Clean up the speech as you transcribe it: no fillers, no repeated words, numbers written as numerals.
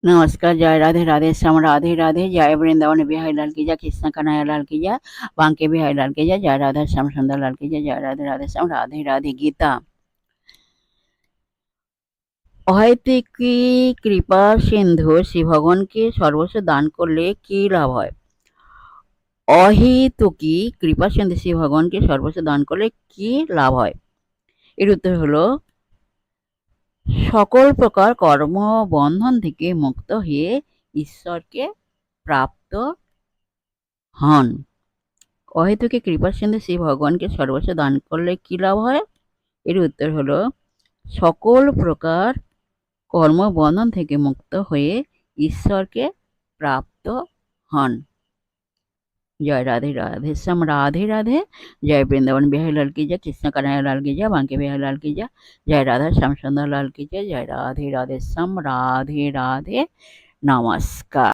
नमस्कार, जय राधे राधे श्याम राधे राधे, जय वृंदावन बिहारी लाल की जय, कृष्ण कन्हैया लाल की जय, बांके बिहारी लाल की जय राधा श्याम सुंदर लाल की जय राधे राधे श्याम राधे राधे। गीता। অহেতুকী কৃপা সিন্ধু শ্রী ভগবানকে সর্বস্ব দান করলে কি লাভ হয়? অহেতুকী কৃপা সিন্ধু শ্রী ভগবানকে সর্বস্ব দান করলে কি লাভ হয়? এর উত্তর হলো সকল প্রকার কর্মবন্ধন থেকে মুক্ত হয়ে ঈশ্বরকে প্রাপ্ত হন। অহেতুকে কৃপা সিন্ধু শ্রী ভগবানকে সর্বস্ব দান করলে কি লাভ হয়? এর উত্তর হলো সকল প্রকার কর্মবন্ধন থেকে মুক্ত হয়ে ঈশ্বরকে প্রাপ্ত হন। জয় রাধে রাধে শ্যাম রাধে রাধে, জয় বৃন্দাবন বিহাरी लाल की जय, कृष्ण कन्हैया लाल की जय, बांके बिहारी लाल की जय, जय राधा श्याम सुंदर लाल की जय, जय राधे राधे श्याम राधे राधे। नमस्कार।